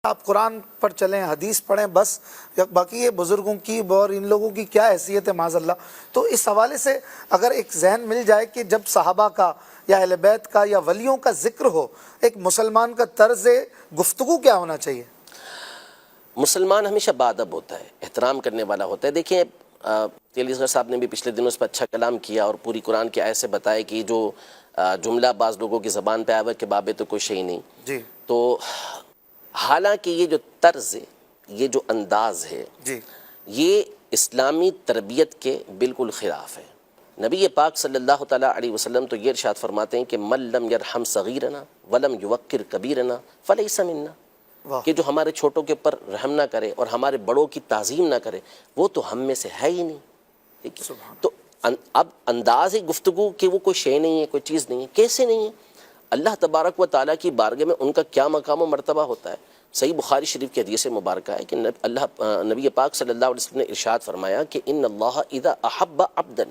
آپ قرآن پر چلیں، حدیث پڑھیں بس، باقی یہ بزرگوں کی اور ان لوگوں کی کیا حیثیت ہے معاذ اللہ۔ تو اس حوالے سے اگر ایک ذہن مل جائے کہ جب صحابہ کا یا اہل بیت کا یا ولیوں کا ذکر ہو، ایک مسلمان کا طرز گفتگو کیا ہونا چاہیے؟ مسلمان ہمیشہ باادب ہوتا ہے، احترام کرنے والا ہوتا ہے۔ دیکھیں علی اصغر صاحب نے بھی پچھلے دنوں اس پر اچھا کلام کیا اور پوری قرآن کی آیت سے بتایا کہ جو جملہ بعض لوگوں کی زبان پہ آیا ہوا کہ بابے تو کوئی شے نہیں، جی تو حالانکہ یہ جو طرز ہے، یہ جو انداز ہے، جی یہ اسلامی تربیت کے بالکل خلاف ہے۔ نبی پاک صلی اللہ تعالیٰ علیہ وسلم تو یہ ارشاد فرماتے ہیں کہ من لم یرحم صغیرنا ولم یوقر کبیرنا فلیس منا، واہ، کہ جو ہمارے چھوٹوں کے اوپر رحم نہ کرے اور ہمارے بڑوں کی تعظیم نہ کرے وہ تو ہم میں سے ہے ہی نہیں۔ ٹھیک ہے؟ سبحان تو اب انداز گفتگو کہ وہ کوئی شے نہیں ہے، کوئی چیز نہیں ہے، کیسے نہیں ہے؟ اللہ تبارک و تعالیٰ کی بارگاہ میں ان کا کیا مقام و مرتبہ ہوتا ہے۔ صحیح بخاری شریف کی حدیث مبارکہ ہے کہ نبی پاک صلی اللہ علیہ وسلم نے ارشاد فرمایا کہ ان اللہ اذا احب عبدا،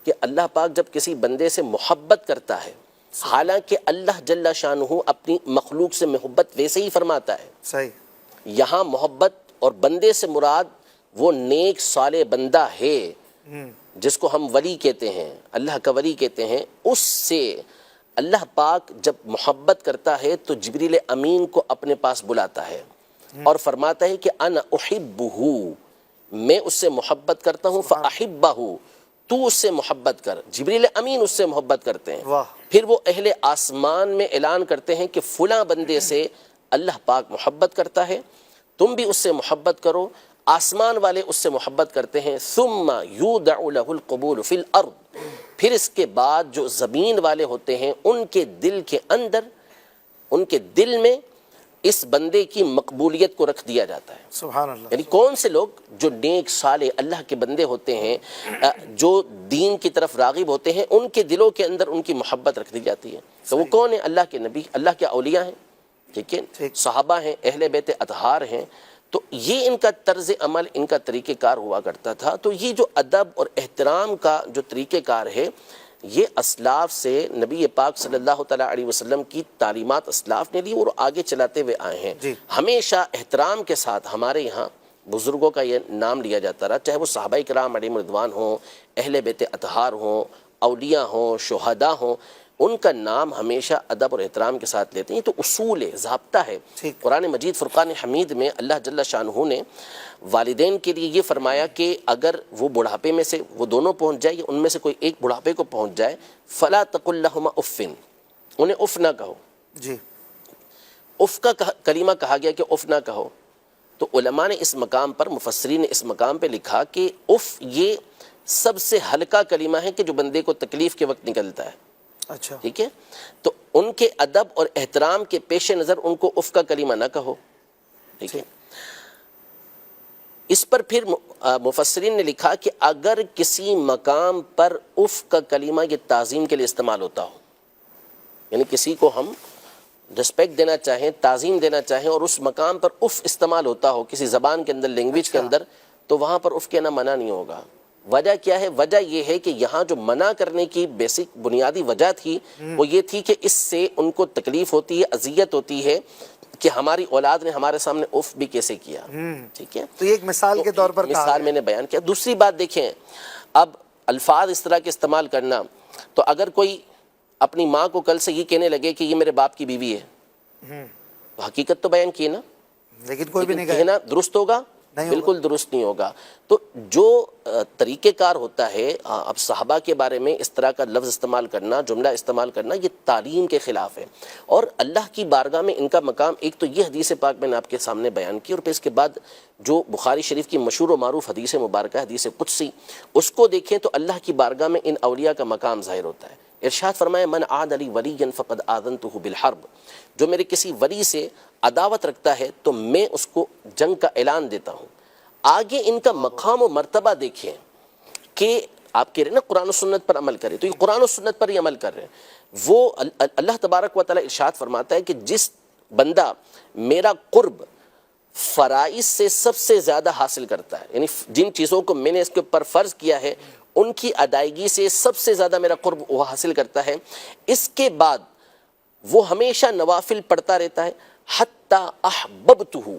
کہ اللہ پاک جب کسی بندے سے محبت کرتا ہے، حالانکہ اللہ جل شانہ اپنی مخلوق سے محبت ویسے ہی فرماتا ہے، صحیح، یہاں محبت اور بندے سے مراد وہ نیک صالح بندہ ہے جس کو ہم ولی کہتے ہیں، اللہ کا ولی کہتے ہیں، اس سے اللہ پاک جب محبت کرتا ہے تو جبریل امین کو اپنے پاس بلاتا ہے اور فرماتا ہے کہ انا احبہ، میں اس سے محبت کرتا ہوں، فاحبہ، تو اس سے محبت کر۔ جبریل امین اس سے محبت کرتے ہیں، واہ، پھر وہ اہل آسمان میں اعلان کرتے ہیں کہ فلاں بندے سے اللہ پاک محبت کرتا ہے، تم بھی اس سے محبت کرو۔ آسمان والے اس سے محبت کرتے ہیں، ثم یودع له القبول فی الارض، پھر اس کے بعد جو زمین والے ہوتے ہیں ان کے دل کے اندر، ان کے دل میں اس بندے کی مقبولیت کو رکھ دیا جاتا ہے۔ سبحان اللہ، یعنی کون سے لوگ جو نیک صالح اللہ کے بندے ہوتے ہیں، جو دین کی طرف راغب ہوتے ہیں، ان کے دلوں کے اندر ان کی محبت رکھ دی جاتی ہے۔ تو وہ کون ہیں؟ اللہ کے نبی، اللہ کے اولیاء ہیں، ٹھیک ہے، ٹھیک، صحابہ ہیں، اہل بیت اطہار ہیں۔ تو یہ ان کا طرز عمل، ان کا طریقہ کار ہوا کرتا تھا۔ تو یہ جو ادب اور احترام کا جو طریقہ کار ہے، یہ اسلاف سے نبی پاک صلی اللہ تعالیٰ علیہ وسلم کی تعلیمات اسلاف نے لی اور آگے چلاتے ہوئے آئے ہیں۔ جی، ہمیشہ احترام کے ساتھ ہمارے یہاں بزرگوں کا یہ نام لیا جاتا رہا، چاہے وہ صحابہ کرام علیہم رضوان ہوں، اہل بیت اطہار ہوں، اولیاء ہوں، شہداء ہوں، ان کا نام ہمیشہ ادب اور احترام کے ساتھ لیتے ہیں۔ تو اصول ہے، ضابطہ ہے۔ ٹھیک، قرآن مجید فرقان حمید میں اللہ جل شانہ نے والدین کے لیے یہ فرمایا کہ اگر وہ بڑھاپے میں سے وہ دونوں پہنچ جائے یا ان میں سے کوئی ایک بڑھاپے کو پہنچ جائے، فلا تقل لهما اف، انہیں اف نہ کہو۔ جی، اف کا کلمہ کہا گیا کہ اف نہ کہو، تو علماء نے اس مقام پر، مفسرین نے اس مقام پہ لکھا کہ اف یہ سب سے ہلکا کلمہ ہے کہ جو بندے کو تکلیف کے وقت نکلتا ہے، اچھا، ٹھیک ہے۔ تو ان کے ادب اور احترام کے پیش نظر ان کو اف کا کلمہ نہ کہو، ٹھیک ہے۔ اس پر پھر مفسرین نے لکھا کہ اگر کسی مقام پر اف کا کلمہ یہ تعظیم کے لیے استعمال ہوتا ہو، یعنی کسی کو ہم رسپیکٹ دینا چاہیں، تعظیم دینا چاہیں، اور اس مقام پر اف استعمال ہوتا ہو کسی زبان کے اندر، لینگویج کے اندر، تو وہاں پر اف کہنا منع نہیں ہوگا۔ وجہ کیا ہے؟ وجہ یہ ہے کہ یہاں جو منع کرنے کی بیسک بنیادی وجہ تھی وہ یہ تھی کہ اس سے ان کو تکلیف ہوتی ہے، اذیت ہوتی ہے کہ ہماری اولاد نے ہمارے سامنے اف بھی کیسے کیا، ٹھیک ہے۔ تو یہ ایک مثال کے طور پر کہا مثال گیا۔ میں نے بیان کیا۔ دوسری بات دیکھیں، اب الفاظ اس طرح کے استعمال کرنا، تو اگر کوئی اپنی ماں کو کل سے یہ کہنے لگے کہ یہ میرے باپ کی بیوی ہے، تو حقیقت تو بیان کی نا، لیکن کوئی بھی نہیں کہنا درست ہوگا؟ نہیں بالکل درست نہیں ہوگا۔ تو جو طریقہ کار ہوتا ہے، اب صحابہ کے بارے میں اس طرح کا لفظ استعمال کرنا، جملہ استعمال کرنا، یہ تعلیم کے خلاف ہے، اور اللہ کی بارگاہ میں ان کا مقام، ایک تو یہ حدیث پاک میں نے آپ کے سامنے بیان کی، اور پھر اس کے بعد جو بخاری شریف کی مشہور و معروف حدیث مبارکہ، حدیث قدسی، اس کو دیکھیں تو اللہ کی بارگاہ میں ان اولیاء کا مقام ظاہر ہوتا ہے۔ ارشاد فرمایا من عاد لی ولیا فقد آذنتہ بالحرب، جو میرے کسی ولی سے عداوت رکھتا ہے تو میں اس کو جنگ کا اعلان دیتا ہوں۔ آگے ان کا مقام و مرتبہ دیکھیں کہ آپ کہہ رہے ہیں نا قرآن و سنت پر عمل کریں، تو یہ قرآن و سنت پر ہی عمل کر رہے ہیں۔ وہ اللہ تبارک و تعالیٰ ارشاد فرماتا ہے کہ جس بندہ میرا قرب فرائض سے سب سے زیادہ حاصل کرتا ہے، یعنی جن چیزوں کو میں نے اس کے اوپر فرض کیا ہے ان کی ادائیگی سے سب سے زیادہ میرا قرب وہ حاصل کرتا ہے، اس کے بعد وہ ہمیشہ نوافل پڑھتا رہتا ہے، حتی احببتہ،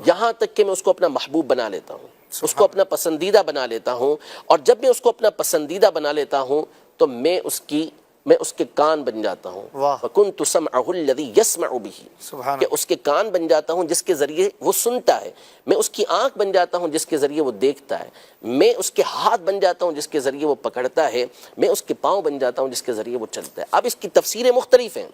یہاں تک کہ میں اس کو اپنا محبوب بنا لیتا ہوں، اس کو اپنا پسندیدہ بنا لیتا ہوں، اور جب میں اس کو اپنا پسندیدہ بنا لیتا ہوں تو میں اس کے کان بن جاتا ہوں، واہ، فَكُنْتُ سَمْعَهُ الَّذِي يَسْمَعُ بِهِ، سبحان کہ اس کے کان بن جاتا ہوں جس کے ذریعے وہ سنتا ہے، میں اس کی آنکھ بن جاتا ہوں جس کے ذریعے وہ دیکھتا ہے، میں اس کے ہاتھ بن جاتا ہوں جس کے ذریعے وہ پکڑتا ہے، میں اس کے پاؤں بن جاتا ہوں جس کے ذریعے وہ چلتا ہے۔ اب اس کی تفسیریں مختلف ہیں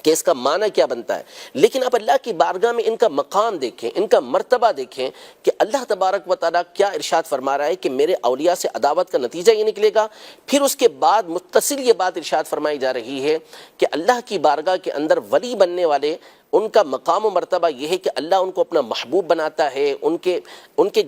کہ اس کا معنی کیا بنتا ہے، لیکن اب اللہ کی بارگاہ میں ان کا مقام دیکھیں، ان کا مرتبہ دیکھیں کہ اللہ تبارک و تعالیٰ کیا ارشاد فرما رہا ہے کہ میرے اولیاء سے عداوت کا نتیجہ یہ نکلے گا۔ پھر اس کے بعد متصل یہ بات ارشاد فرمائی جا رہی ہے کہ اللہ کی بارگاہ کے اندر ولی بننے والے ان کا مقام و مرتبہ یہ ہے کہ اللہ ان کو اپنا محبوب بناتا ہے، ان کے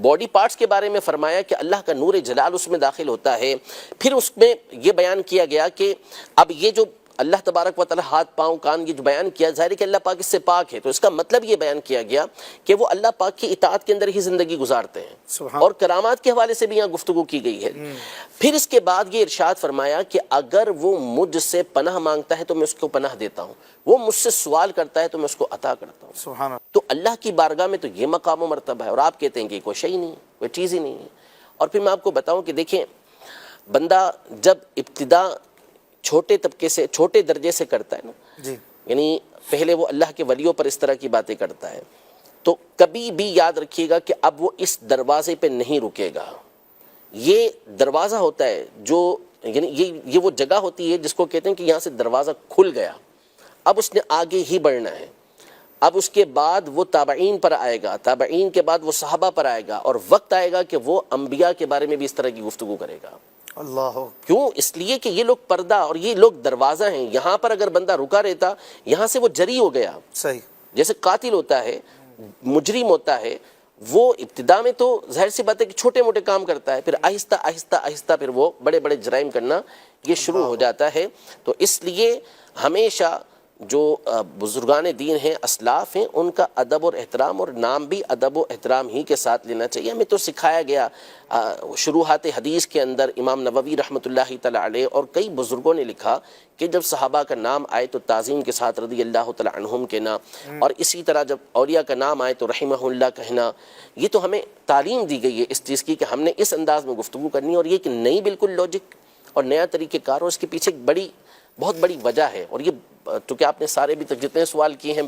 باڈی پارٹس کے بارے میں فرمایا کہ اللہ کا نور جلال اس میں داخل ہوتا ہے۔ پھر اس میں یہ بیان کیا گیا کہ اب یہ جو اللہ تبارک و تعالیٰ ہاتھ پاؤں کان یہ جو بیان کیا، ظاہر ہے کہ اللہ پاک اس سے پاک ہے، تو اس کا مطلب یہ بیان کیا گیا کہ وہ اللہ پاک کی اطاعت کے اندر ہی زندگی گزارتے ہیں، اور کرامات کے حوالے سے بھی یہاں گفتگو کی گئی ہے۔ پھر اس کے بعد یہ ارشاد فرمایا کہ اگر وہ مجھ سے پناہ مانگتا ہے تو میں اس کو پناہ دیتا ہوں، وہ مجھ سے سوال کرتا ہے تو میں اس کو عطا کرتا ہوں۔ سبحان اللہ۔ تو اللہ کی بارگاہ میں تو یہ مقام و مرتبہ ہے، اور آپ کہتے ہیں کہ کوئی شے نہیں ہے، کوئی چیز ہی نہیں ہے۔ اور پھر میں آپ کو بتاؤں کہ دیکھیں، بندہ جب ابتدا چھوٹے طبقے سے، چھوٹے درجے سے کرتا ہے نا، جی، یعنی پہلے وہ اللہ کے ولیوں پر اس طرح کی باتیں کرتا ہے، تو کبھی بھی یاد رکھیے گا کہ اب وہ اس دروازے پہ نہیں رکے گا۔ یہ دروازہ ہوتا ہے جو، یعنی یہ وہ جگہ ہوتی ہے جس کو کہتے ہیں کہ یہاں سے دروازہ کھل گیا، اب اس نے آگے ہی بڑھنا ہے۔ اب اس کے بعد وہ تابعین پر آئے گا، تابعین کے بعد وہ صحابہ پر آئے گا، اور وقت آئے گا کہ وہ انبیاء کے بارے میں بھی اس طرح کی گفتگو کرے گا۔ اللہ، کیوں؟ اس لیے کہ یہ لوگ پردہ اور یہ لوگ دروازہ ہیں، یہاں پر اگر بندہ رکا رہتا یہاں سے وہ جری ہو گیا، صحیح، جیسے قاتل ہوتا ہے، مجرم ہوتا ہے، وہ ابتدا میں تو ظاہر سی بات ہے کہ چھوٹے موٹے کام کرتا ہے، پھر آہستہ آہستہ آہستہ پھر وہ بڑے بڑے جرائم کرنا یہ شروع ہو جاتا ہے۔ تو اس لیے ہمیشہ جو بزرگان دین ہیں، اسلاف ہیں، ان کا ادب اور احترام، اور نام بھی ادب و احترام ہی کے ساتھ لینا چاہیے۔ ہمیں تو سکھایا گیا شروحات حدیث کے اندر، امام نووی رحمۃ اللہ تعالیٰ علیہ اور کئی بزرگوں نے لکھا کہ جب صحابہ کا نام آئے تو تعظیم کے ساتھ رضی اللہ تعالیٰ عنہم کہنا، اور اسی طرح جب اولیاء کا نام آئے تو رحمہ اللہ کہنا۔ یہ تو ہمیں تعلیم دی گئی ہے اس چیز کی کہ ہم نے اس انداز میں گفتگو کرنی ہے، اور یہ کہ نئی بالکل لاجک اور نیا طریقہ کار، اور اس کے پیچھے ایک بہت بڑی وجہ ہے۔ اور یہ چونکہ آپ نے سارے بھی تک جتنے سوال کیے ہیں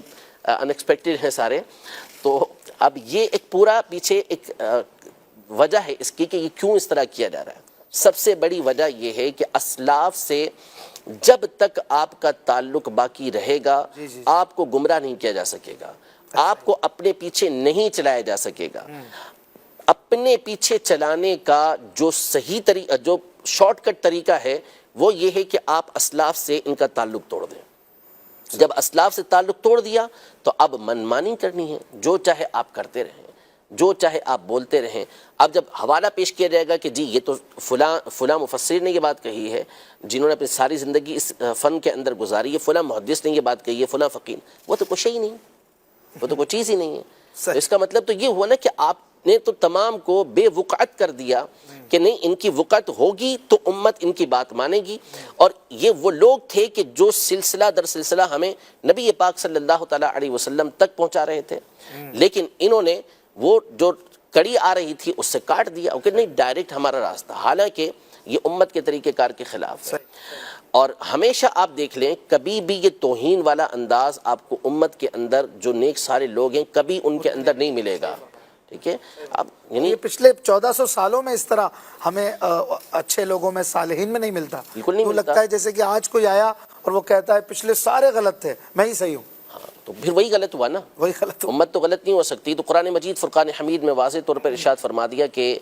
ان ایکسپیکٹڈ ہیں سارے، تو اب یہ ایک پورا پیچھے ایک وجہ ہے اس کی کہ یہ کیوں اس طرح کیا جا رہا ہے۔ سب سے بڑی وجہ یہ ہے کہ اسلاف سے جب تک آپ کا تعلق باقی رہے گا آپ کو گمراہ نہیں کیا جا سکے گا، آپ کو اپنے پیچھے نہیں چلایا جا سکے گا۔ اپنے پیچھے چلانے کا جو صحیح طریقہ، جو شارٹ کٹ طریقہ ہے، وہ یہ ہے کہ آپ اسلاف سے ان کا تعلق توڑ دیں۔ جب اسلاف سے تعلق توڑ دیا تو اب منمانی کرنی ہے، جو چاہے آپ کرتے رہیں، جو چاہے آپ بولتے رہیں۔ اب جب حوالہ پیش کیا جائے گا کہ جی یہ تو فلاں مفسر نے یہ بات کہی ہے، جنہوں نے اپنی ساری زندگی اس فن کے اندر گزاری ہے، فلاں محدث نے یہ بات کہی ہے، فلاں فقیر، وہ تو کچھ ہی نہیں، وہ تو کوئی چیز ہی نہیں ہے۔ تو اس کا مطلب تو یہ ہوا نا کہ آپ نے تو تمام کو بے وقعت کر دیا کہ نہیں، ان کی وقعت ہوگی تو امت ان کی بات مانے گی۔ اور یہ وہ لوگ تھے کہ جو سلسلہ در سلسلہ ہمیں نبی پاک صلی اللہ تعالیٰ علیہ وسلم تک پہنچا رہے تھے، لیکن انہوں نے وہ جو کڑی آ رہی تھی اس سے کاٹ دیا کہ نہیں، ڈائریکٹ ہمارا راستہ، حالانکہ یہ امت کے طریقہ کار کے خلاف ہے۔ اور ہمیشہ آپ دیکھ لیں، کبھی بھی یہ توہین والا انداز آپ کو امت کے اندر جو نیک سارے لوگ ہیں کبھی ان کے اندر نہیں ملے گا، ٹھیک ہے؟ اب یعنی یہ پچھلے 1400 سالوں میں اس طرح ہمیں اچھے لوگوں میں، صالحین میں نہیں ملتا۔ بالکل نہیں تو ملتا۔ لگتا ہے جیسے کہ آج کوئی آیا اور وہ کہتا ہے پچھلے سارے غلط تھے، میں ہی صحیح ہوں، تو پھر وہی غلط ہوا نا، وہی غلط ہوں۔ امت تو غلط نہیں ہو سکتی۔ تو قرآن مجید فرقان حمید میں واضح طور پر ارشاد فرما دیا کہ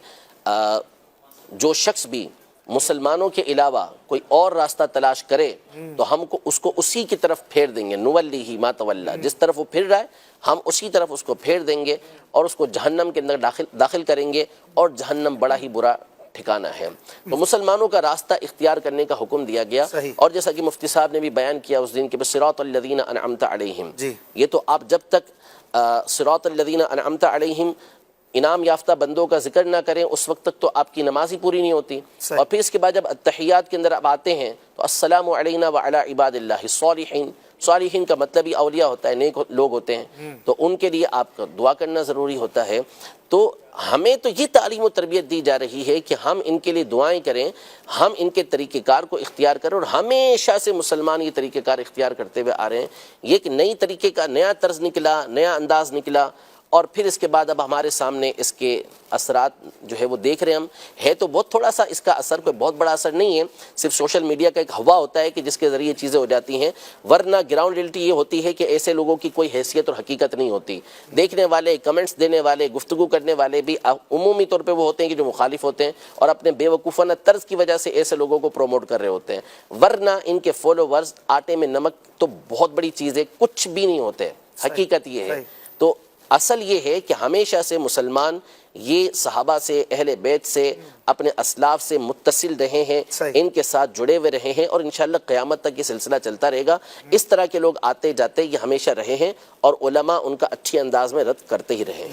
جو شخص بھی مسلمانوں کے علاوہ کوئی اور راستہ تلاش کرے تو ہم کو اس کو اسی کی طرف پھیر دیں گے، نولیہ ما تولی، جس طرف وہ پھر رہا ہے ہم اسی طرف اس کو پھیر دیں گے، اور اس کو جہنم کے اندر داخل کریں گے، اور جہنم بڑا ہی برا ٹھکانہ ہے۔ تو مسلمانوں کا راستہ اختیار کرنے کا حکم دیا گیا، اور جیسا کہ مفتی صاحب نے بھی بیان کیا اس دن کے صراط الذین انعمت علیہم، یہ تو آپ جب تک صراط الذین انعمت علیہم انعام یافتہ بندوں کا ذکر نہ کریں اس وقت تک تو آپ کی نماز ہی پوری نہیں ہوتی۔ اور پھر اس کے بعد جب التحیات کے اندر اب آتے ہیں تو السلام علینا وعلی عباد اللہ الصالحین، صالحین کا مطلب ہی اولیاء ہوتا ہے، نیک لوگ ہوتے ہیں، تو ان کے لیے آپ کا دعا کرنا ضروری ہوتا ہے۔ تو ہمیں تو یہ تعلیم و تربیت دی جا رہی ہے کہ ہم ان کے لیے دعائیں کریں، ہم ان کے طریقہ کار کو اختیار کریں، اور ہمیشہ سے مسلمان یہ طریقہ کار اختیار کرتے ہوئے آ رہے ہیں۔ یہ ایک نئی طریقے کا نیا طرز نکلا، نیا انداز نکلا، اور پھر اس کے بعد اب ہمارے سامنے اس کے اثرات جو ہے وہ دیکھ رہے ہیں ہم۔ ہے تو بہت تھوڑا سا اس کا اثر، کوئی بہت بڑا اثر نہیں ہے، صرف سوشل میڈیا کا ایک ہوا ہوتا ہے کہ جس کے ذریعے چیزیں ہو جاتی ہیں، ورنہ گراؤنڈ ریئلٹی یہ ہوتی ہے کہ ایسے لوگوں کی کوئی حیثیت اور حقیقت نہیں ہوتی۔ دیکھنے والے، کمنٹس دینے والے، گفتگو کرنے والے بھی عمومی طور پہ وہ ہوتے ہیں کہ جو مخالف ہوتے ہیں اور اپنے بے وقوفانہ طرز کی وجہ سے ایسے لوگوں کو پروموٹ کر رہے ہوتے ہیں، ورنہ ان کے فالوورز آٹے میں نمک تو بہت بڑی چیز ہے، کچھ بھی نہیں ہوتے۔ حقیقت یہ ہے۔ تو اصل یہ ہے کہ ہمیشہ سے مسلمان یہ صحابہ سے، اہل بیت سے، اپنے اسلاف سے متصل رہے ہیں، ان کے ساتھ جڑے ہوئے رہے ہیں، اور انشاءاللہ قیامت تک یہ سلسلہ چلتا رہے گا۔ اس طرح کے لوگ آتے جاتے یہ ہمیشہ رہے ہیں، اور علماء ان کا اچھی انداز میں رد کرتے ہی رہے ہیں۔